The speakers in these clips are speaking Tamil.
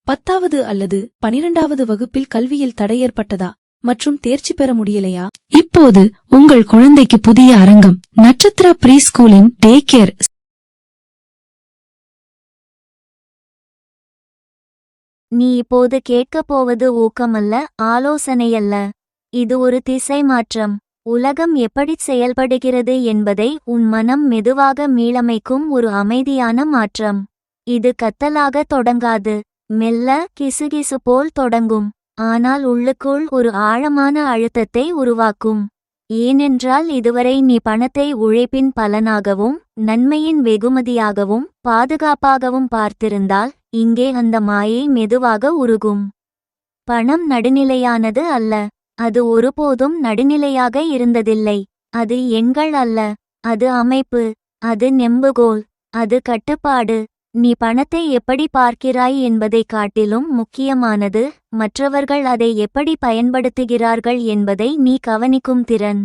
10வது அல்லது 12வது வகுப்பில் கல்வியில் தடை ஏற்பட்டதா மற்றும் தேர்ச்சி பெற முடியலையா? இப்போது உங்கள் குழந்தைக்கு புதிய அரங்கம். நட்சத்திரா ப்ரீ ஸ்கூலின் டே கேர். நீ இப்போது கேட்கப் போவது ஊக்கமல்ல, ஆலோசனையல்ல. இது ஒரு திசை மாற்றம். உலகம் எப்படி செயல்படுகிறது என்பதை உன் மனம் மெதுவாக மீளமைக்கும் ஒரு அமைதியான மாற்றம். இது கத்தலாக தொடங்காது, மெல்ல கிசுகிசு போல் தொடங்கும். ஆனால் உள்ளுக்குள் ஒரு ஆழமான அழுத்தத்தை உருவாக்கும். ஏனென்றால் இதுவரை நீ பணத்தை உழைப்பின் பலனாகவும் நன்மையின் வெகுமதியாகவும் பாதுகாப்பாகவும் பார்த்திருந்தால், இங்கே அந்த மாயை மெதுவாக உருகும். பணம் நடுநிலையானது அல்ல. அது ஒருபோதும் நடுநிலையாக இருந்ததில்லை. அது எண்கள் அல்ல, அது அமைப்பு, அது நெம்புகோல், அது கட்டுப்பாடு. நீ பணத்தை எப்படி பார்க்கிறாய் என்பதைக் காட்டிலும் முக்கியமானது, மற்றவர்கள் அதை எப்படி பயன்படுத்துகிறார்கள் என்பதை நீ கவனிக்கும் திறன்.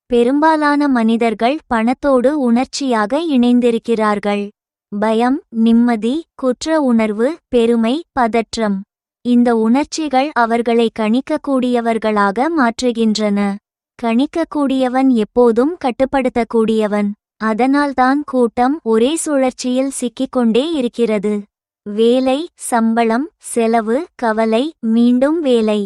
பெரும்பாலான மனிதர்கள் பணத்தோடு உணர்ச்சியாக இணைந்திருக்கிறார்கள். பயம், நிம்மதி, குற்ற உணர்வு, பெருமை, பதற்றம். இந்த உணர்ச்சிகள் அவர்களை கணிக்கக்கூடியவர்களாக மாற்றுகின்றன. கணிக்கக்கூடியவன் எப்போதும் கட்டுப்படுத்தக்கூடியவன். அதனால்தான் கூட்டம் ஒரே சுழற்சியில் சிக்கிக்கொண்டே இருக்கிறது. வேலை, சம்பளம், செலவு, கவலை, மீண்டும் வேலை.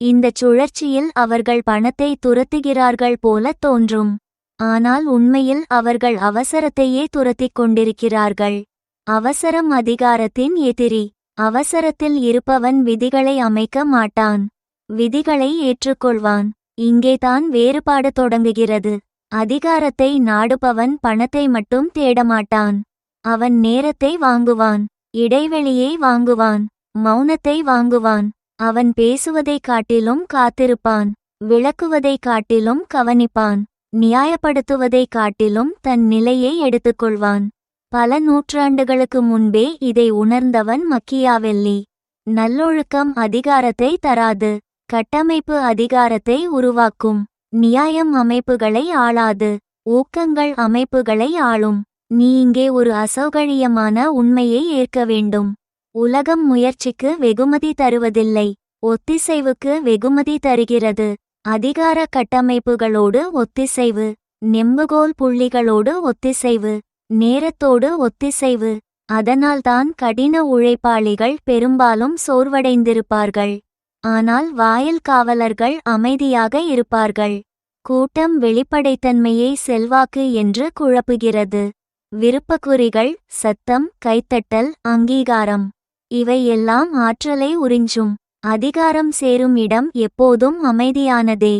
இந்தச் சுழற்சியில் அவர்கள் பணத்தை துரத்துகிறார்கள் போல தோன்றும். ஆனால் உண்மையில் அவர்கள் அவசரத்தையே துரத்திக் கொண்டிருக்கிறார்கள். அவசரம் அதிகாரத்தின் எதிரி. அவசரத்தில் இருப்பவன் விதிகளை அமைக்க மாட்டான், விதிகளை ஏற்றுக்கொள்வான். இங்கேதான் வேறுபாடு தொடங்குகிறது. அதிகாரத்தை நாடுபவன் பணத்தை மட்டும் தேடமாட்டான். அவன் நேரத்தை வாங்குவான், இடைவெளியை வாங்குவான், மௌனத்தை வாங்குவான். அவன் பேசுவதைக் காட்டிலும் காத்திருப்பான், விளக்குவதைக் காட்டிலும் கவனிப்பான், நியாயப்படுத்துவதைக் காட்டிலும் தன் நிலையை எடுத்துக்கொள்வான். பல நூற்றாண்டுகளுக்கு முன்பே இதை உணர்ந்தவன் மக்கியாவெல்லி. நல்லொழுக்கம் அதிகாரத்தை தராது, கட்டமைப்பு அதிகாரத்தை உருவாக்கும். நியாயம் அமைப்புகளை ஆளாது, ஊக்கங்கள் அமைப்புகளை ஆளும். நீ இங்கே ஒரு அசௌகரியமான உண்மையை ஏற்க வேண்டும். உலகம் முயற்சிக்கு வெகுமதி தருவதில்லை, ஒத்திசைவுக்கு வெகுமதி தருகிறது. அதிகார கட்டமைப்புகளோடு ஒத்திசைவு, நெம்புகோல் புள்ளிகளோடு ஒத்திசைவு, நேரத்தோடு ஒத்திசைவு. அதனால்தான் கடின உழைப்பாளிகள் பெரும்பாலும் சோர்வடைந்திருப்பார்கள். ஆனால் வாயில் காவலர்கள் அமைதியாக இருப்பார்கள். கூட்டம் வெளிப்படைத்தன்மையை செல்வாக்கு என்று குழப்புகிறது. விருப்பக்குறிகள், சத்தம், கைத்தட்டல், அங்கீகாரம், இவை எல்லாம் ஆற்றலை உறிஞ்சும். அதிகாரம் சேரும் இடம் எப்போதும் அமைதியானதே.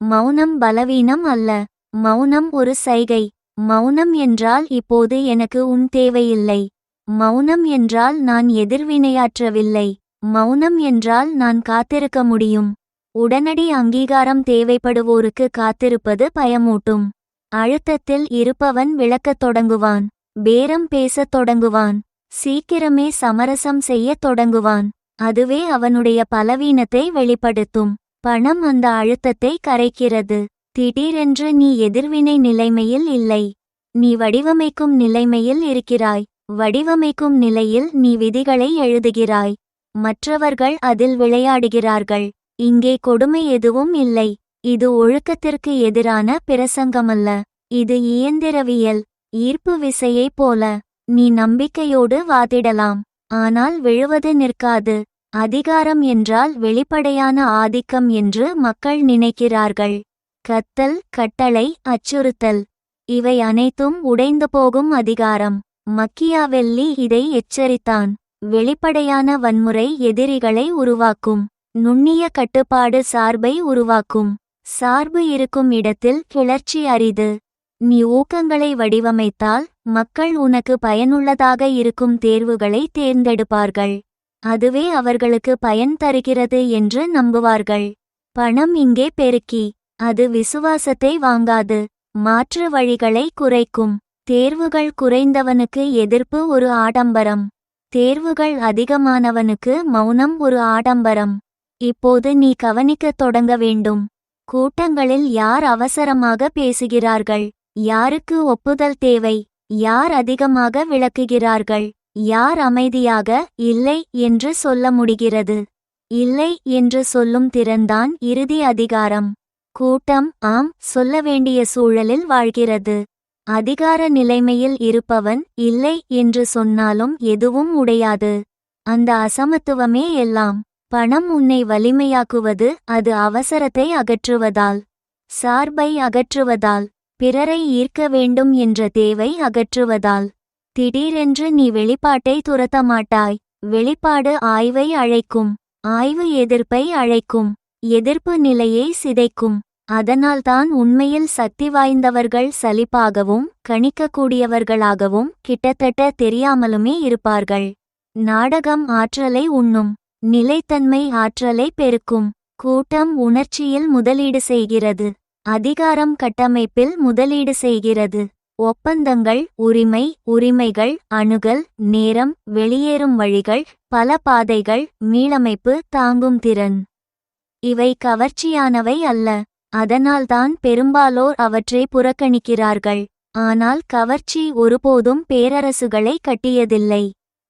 மௌனம் பலவீனம் அல்ல, மௌனம் ஒரு சைகை. மௌனம் என்றால் இப்போது எனக்கு உன் தேவையில்லை. மௌனம் என்றால் நான் எதிர்வினையாற்றவில்லை. மௌனம் என்றால் நான் காத்திருக்க முடியும். உடனடி அங்கீகாரம் தேவைப்படுவோருக்கு காத்திருப்பது பயமூட்டும். அழுத்தத்தில் இருப்பவன் விளக்கத் தொடங்குவான், பேரம் பேசத் தொடங்குவான், சீக்கிரமே சமரசம் செய்யத் தொடங்குவான். அதுவே அவனுடைய பலவீனத்தை வெளிப்படுத்தும். பணம் அந்த அழுத்தத்தை கரைக்கிறது. திடீரென்று நீ எதிர்வினை நிலைமையில் இல்லை, நீ வடிவமைக்கும் நிலைமையில் இருக்கிறாய். வடிவமைக்கும் நிலையில் நீ விதிகளை எழுதுகிறாய், மற்றவர்கள் அதில் விளையாடுகிறார்கள். இங்கே கொடுமை எதுவும் இல்லை. இது ஒழுக்கத்திற்கு எதிரான பிரசங்கமல்ல, இது இயந்திரவியல், ஈர்ப்பு விசையைப் போல. நீ நம்பிக்கையோடு வாதிடலாம், ஆனால் விழுவது நிற்காது. அதிகாரம் என்றால் வெளிப்படையான ஆதிக்கம் என்று மக்கள் நினைக்கிறார்கள். கத்தல், கட்டளை, அச்சுறுத்தல், இவை அனைத்தும் உடைந்து போகும் அதிகாரம். மக்கியாவெல்லி இதை எச்சரித்தான். வெளிப்படையான வன்முறை எதிரிகளை உருவாக்கும், நுண்ணிய கட்டுப்பாடு சார்பை உருவாக்கும். சார்பு இருக்கும் இடத்தில் கிளர்ச்சி அரிது. நீ ஊக்கங்களை வடிவமைத்தால் மக்கள் உனக்கு பயனுள்ளதாக இருக்கும் தேர்வுகளை தேர்ந்தெடுப்பார்கள். அதுவே அவர்களுக்கு பயன் தருகிறது என்று நம்புவார்கள். பணம் இங்கே பெருக்கி, அது விசுவாசத்தை வாங்காது, மாற்று வழிகளை குறைக்கும். தேர்வுகள் குறைந்தவனுக்கு எதிர்ப்பு ஒரு ஆடம்பரம், தேர்வுகள் அதிகமானவனுக்கு மௌனம் ஒரு ஆடம்பரம். இப்போது நீ கவனிக்கத் தொடங்க வேண்டும். கூட்டங்களில் யார் அவசரமாக பேசுகிறார்கள், யாருக்கு ஒப்புதல் தேவை, யார் அதிகமாக விளக்குகிறார்கள், யார் அமைதியாக இல்லை என்று சொல்ல முடிகிறது? இல்லை என்று சொல்லும் திறன்தான் இறுதி அதிகாரம். கூட்டம் ஆம் சொல்ல வேண்டிய சூழலில் வாழ்கிறது. அதிகார நிலைமையில் இருப்பவன் இல்லை என்று சொன்னாலும் எதுவும் உடையாது. அந்த அசமத்துவமே எல்லாம். பணம் உன்னை வலிமையாக்குவது அது அவசரத்தை அகற்றுவதால், சார்பை அகற்றுவதால், பிறரை ஈர்க்க வேண்டும் என்ற தேவை அகற்றுவதால். திடீரென்று நீ வெளிப்பாட்டை துரத்த மாட்டாய். வெளிப்பாடு ஆய்வை அழைக்கும். ஆய்வு எதிர்ப்பை அழைக்கும். எதிர்ப்பு நிலையை சிதைக்கும். அதனால்தான் உண்மையில் சக்தி வாய்ந்தவர்கள் சலிப்பாகவும் கணிக்கக்கூடியவர்களாகவும் கிட்டத்தட்ட தெரியாமலுமே இருப்பார்கள். நாடகம் ஆற்றலை உண்ணும். நிலைத்தன்மை ஆற்றலை பெருக்கும். கூட்டம் உணர்ச்சியில் முதலீடு செய்கிறது. அதிகாரம் கட்டமைப்பில் முதலீடு செய்கிறது. ஒப்பந்தங்கள், உரிமைகள், அணுகல், நேரம், வெளியேறும் வழிகள், பல பாதைகள், மீளமைப்பு, தாங்கும் திறன். இவை கவர்ச்சியானவை அல்ல. அதனால்தான் பெரும்பாலோர் அவற்றை புறக்கணிக்கிறார்கள். ஆனால் கவர்ச்சி ஒருபோதும் பேரரசுகளை கட்டியதில்லை.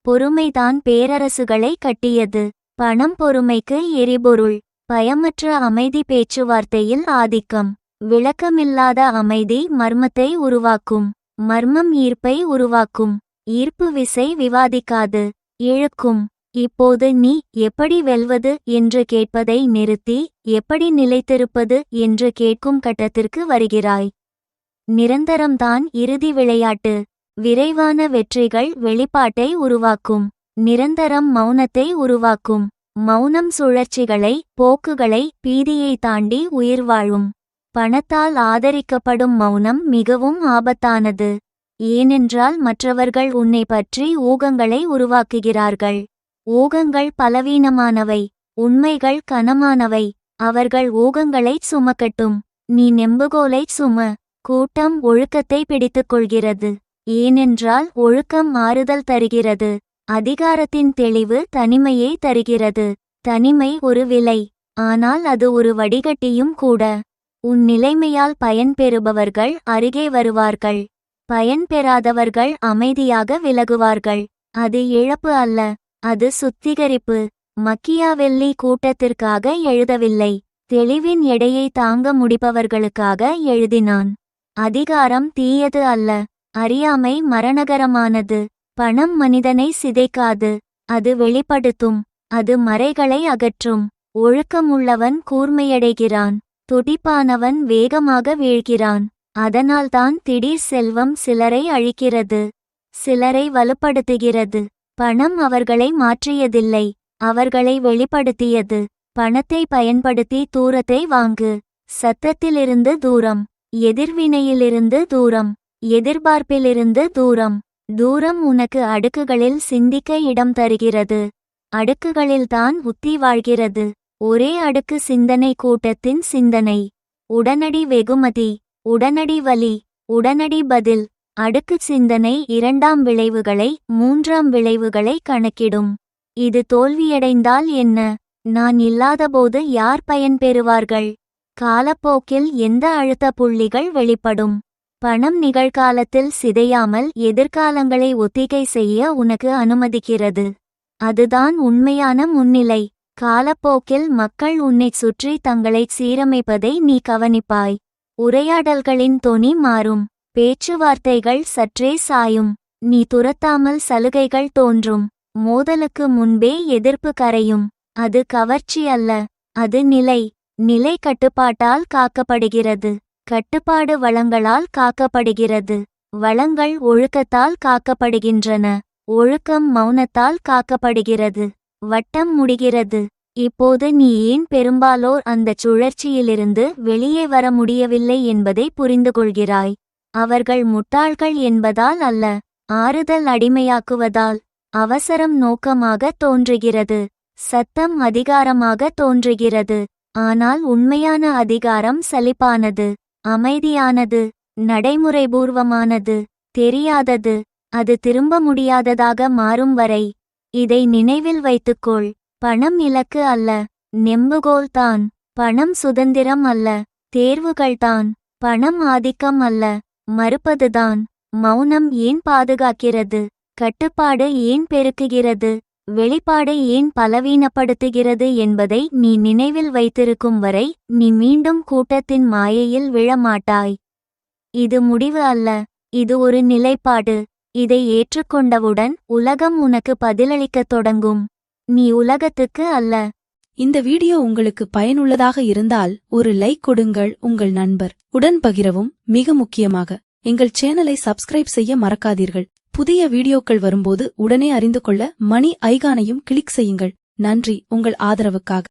பொறுமைதான் பேரரசுகளை கட்டியது. பணம் பொறுமைக்கு எரிபொருள். பயமற்ற அமைதி பேச்சுவார்த்தையில் ஆதிக்கம். விளக்கமில்லாத அமைதி மர்மத்தை உருவாக்கும். மர்மம் ஈர்ப்பை உருவாக்கும். ஈர்ப்பு விசை விவாதிக்காது, இழுக்கும். இப்போது நீ எப்படி வெல்வது என்று கேட்பதை நிறுத்தி எப்படி நிலைத்திருப்பது என்று கேட்கும் கட்டத்திற்கு வருகிறாய். நிரந்தரம்தான் இறுதி விளையாட்டு. விரைவான வெற்றிகள் வெளிப்பாட்டை உருவாக்கும். நிரந்தரம் மௌனத்தை உருவாக்கும். மௌனம் சுழற்சிகளை, போக்குகளை, பீதியை தாண்டி உயிர் வாழும். பணத்தால் ஆதரிக்கப்படும் மௌனம் மிகவும் ஆபத்தானது. ஏனென்றால் மற்றவர்கள் உன்னை பற்றி ஊகங்களை உருவாக்குகிறார்கள். ஊகங்கள் பலவீனமானவை. உண்மைகள் கனமானவை. அவர்கள் ஊகங்களைச் சுமக்கட்டும். நீ நெம்புகோலைச் சும. கூட்டம் ஒழுக்கத்தை பிடித்துக்கொள்கிறது. ஏனென்றால் ஒழுக்கம் ஆறுதல் தருகிறது. அதிகாரத்தின் தெளிவு தனிமையை தருகிறது. தனிமை ஒரு விலை. ஆனால் அது ஒரு வடிகட்டியும் கூட. உன் நிலைமையால் பயன்பெறுபவர்கள் அருகே வருவார்கள். பயன்பெறாதவர்கள் அமைதியாக விலகுவார்கள். அது இழப்பு அல்ல, அது சுத்திகரிப்பு. மக்கியாவெல்லி கூட்டத்திற்காக எழுதவில்லை. தெளிவின் எடையை தாங்க முடிப்பவர்களுக்காக எழுதினான். அதிகாரம் தீயது அல்ல. அறியாமை மரணகரமானது. பணம் மனிதனை சிதைக்காது, அது வெளிப்படுத்தும். அது மறைகளை அகற்றும். ஒழுக்கமுள்ளவன் கூர்மையடைகிறான். துடிப்பானவன் வேகமாக வீழ்கிறான். அதனால்தான் திடீர் செல்வம் சிலரை அழிக்கிறது, சிலரை வலுப்படுத்துகிறது. பணம் அவர்களை மாற்றியதில்லை, அவர்களை வெளிப்படுத்தியது. பணத்தை பயன்படுத்தி தூரத்தை வாங்கு. சத்தத்திலிருந்து தூரம், எதிர்வினையிலிருந்து தூரம், எதிர்பார்ப்பிலிருந்து தூரம். தூரம் உனக்கு அடுக்குகளில் சிந்திக்க இடம் தருகிறது. அடுக்குகளில்தான் உத்தி வாழ்கிறது. ஒரே அடுக்கு சிந்தனை கூட்டத்தின் சிந்தனை. உடனடி வெகுமதி, உடனடி வலி, உடனடி பதில். அடுக்கு சிந்தனை இரண்டாம் விளைவுகளை, மூன்றாம் விளைவுகளை கணக்கிடும். இது தோல்வியடைந்தால் என்ன? நான் இல்லாதபோது யார் பயன்பெறுவார்கள்? காலப்போக்கில் எந்த அழுத்த புள்ளிகள் வெளிப்படும்? பணம் நிகழ்காலத்தில் சிதையாமல் எதிர்காலங்களை ஒத்திகை செய்ய உனக்கு அனுமதிக்கிறது. அதுதான் உண்மையான முன்னிலை. காலப்போக்கில் மக்கள் உன்னைச் சுற்றி தங்களைச் சீரமைப்பதை நீ கவனிப்பாய். உரையாடல்களின் தொனி மாறும். பேச்சுவார்த்தைகள் சற்றே சாயும். நீ துரத்தாமல் சலுகைகள் தோன்றும். மோதலுக்கு முன்பே எதிர்ப்பு கரையும். அது கவர்ச்சி அல்ல, அது நிலை. நிலை கட்டுப்பாட்டால் காக்கப்படுகிறது. கட்டுப்பாடு வளங்களால் காக்கப்படுகிறது. வளங்கள் ஒழுக்கத்தால் காக்கப்படுகின்றன. ஒழுக்கம் மௌனத்தால் காக்கப்படுகிறது. வட்டம் முடிகிறது. இப்போது நீ ஏன் பெரும்பாலோர் அந்தச் சுழற்சியிலிருந்து வெளியே வர முடியவில்லை என்பதை புரிந்துகொள்கிறாய். அவர்கள் முட்டாள்கள் என்பதால் அல்ல, ஆறுதல் அடிமையாக்குவதால். அவசரம் நோக்கமாக தோன்றுகிறது. சத்தம் அதிகாரமாக தோன்றுகிறது. ஆனால் உண்மையான அதிகாரம் சலிப்பானது, அமைதியானது, நடைமுறைபூர்வமானது, தெரியாதது. அது திரும்ப முடியாததாக மாறும் வரை. இதை நினைவில் வைத்துக்கொள். பணம் இலக்கு அல்ல, நெம்புகோல்தான். பணம் சுதந்திரம் அல்ல, தேர்வுகள்தான். பணம் ஆதிக்கம் அல்ல, மறுப்பதுதான். மௌனம் ஏன் பாதுகாக்கிறது? கட்டுப்பாடு ஏன் பெருக்குகிறது, வெளிப்பாடு ஏன் பலவீனப்படுத்துகிறது என்பதை நீ நினைவில் வைத்திருக்கும் வரை நீ மீண்டும் கூட்டத்தின் மாயையில் விழமாட்டாய். இது முடிவு அல்ல, இது ஒரு நிலைப்பாடு. இதை ஏற்றுக்கொண்டவுடன் உலகம் உனக்கு பதிலளிக்கத் தொடங்கும். நீ உலகத்துக்கு அல்ல. இந்த வீடியோ உங்களுக்கு பயனுள்ளதாக இருந்தால் ஒரு லைக் கொடுங்கள், உங்கள் நண்பர் உடன் பகிரவும். மிக முக்கியமாக எங்கள் சேனலை சப்ஸ்கிரைப் செய்ய மறக்காதீர்கள். புதிய வீடியோக்கள் வரும்போது உடனே அறிந்து கொள்ள மணி ஐகானையும் கிளிக் செய்யுங்கள். நன்றி உங்கள் ஆதரவுக்காக.